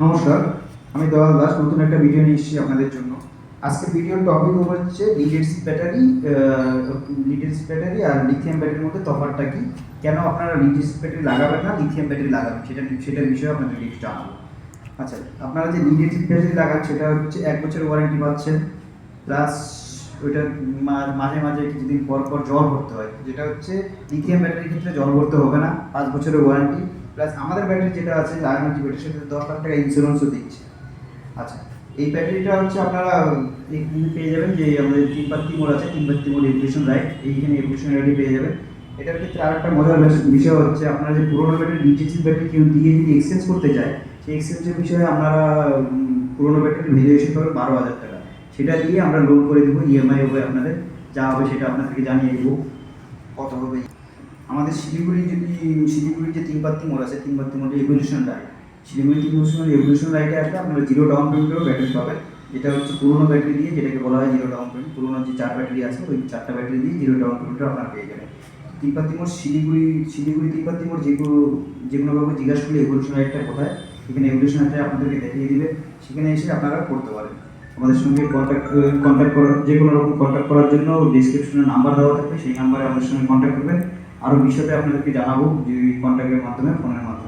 নমস্কার, আমি দয়াল দাস নতুন একটা ভিডিও নিয়ে এসেছি আপনাদের জন্য। আজকের ভিডিওর টপিক হচ্ছে লিড অ্যাসিড ব্যাটারি আর লিথিয়াম ব্যাটারির মধ্যে তফাৎটা কি, কেন আপনারা লিড অ্যাসিড ব্যাটারি লাগাবেন না লিথিয়াম ব্যাটারি লাগাবেন সেটার বিষয়ে আপনাদেরকে একটু জানাবো। আচ্ছা, আপনারা যে লিড অ্যাসিড ব্যাটারি লাগান সেটা হচ্ছে 1 বছরের ওয়ারেন্টি পাচ্ছেন, প্লাস ওইটা মাঝে মাঝে কিছুদিন পর পর জল ভরতে হয়, যেটা হচ্ছে লিথিয়াম ব্যাটারির ক্ষেত্রে জল ভরতে হবে না, 5 বছরের ওয়ারেন্টি, প্লাস আমাদের ব্যাটারি যেটা আছে আয়নজি ব্যাটারির সাথে 10 লাখ টাকা ইন্স্যুরেন্সও দিচ্ছে। আচ্ছা, এই ব্যাটারিটা হচ্ছে আপনারা এইখানে পেয়ে যাবেন, যে আমাদের 3 পাত্তি মোড আছে, 3 পাত্তি মোড এভলিউশন রাইট, এইখানে এভলিউশন রাইটে পেয়ে যাবেন। এটার ক্ষেত্রে আরেকটা মজার বিষয় হচ্ছে, আপনারা যে পুরোনো ব্যাটারি লিথিয়াম ব্যাটারি কেউ দিয়ে যদি এক্সচেঞ্জ করতে চায়, সেই এক্সচেঞ্জের বিষয়ে আপনারা পুরোনো ব্যাটারি ভ্যালুয়েশন পাবেন 12,000 টাকা, সেটা দিয়ে আমরা লোন করে দেবো, ইএমআই হবে আপনাদের, যা হবে সেটা আপনাদেরকে জানিয়ে দেবো কত হবে। আমাদের শিলিগুড়ির যে 3 পাত্তি মোড় আছে, 3 পাত্তি মোড়ে এভলিউশন রাইট, শিলিগুড়ি এভলিউশন রাইটে আসলে আপনারা জিরো ডাউন পেমেন্টেও ব্যাটারি পাবেন। যেটা হচ্ছে পুরোনো ব্যাটারি দিয়ে, যেটাকে বলা হয় জিরো ডাউন পেমেন্ট, পুরোনো যে 4 ব্যাটারি আছে ওই 4টা ব্যাটারি দিয়ে জিরো ডাউন পেমেন্টও আপনারা পেয়ে যাবেন। 3 পাত্তি মোড় শিলিগুড়ি 3 পাত্তি মোড় যেগুলোভাবে জিজ্ঞাসা করলে এভলিউশন রাইটটা কোথায়, এখানে এভলিউশন রাইটটা আপনাদেরকে দেখিয়ে দিবে, সেখানে এসে আপনারা করতে পারেন। আমাদের সঙ্গে কন্ট্যাক্ট করার, যে কোনো রকম কন্ট্যাক্ট করার জন্য ডিসক্রিপশনে নাম্বার দেওয়া থাকবে, সেই নাম্বারে আমাদের সঙ্গে কন্ট্যাক্ট করবেন। আরও বিষয়ে আপনাদেরকে জানাবো যে কন্ট্যাক্টের মাধ্যমে, ফোনের মাধ্যমে।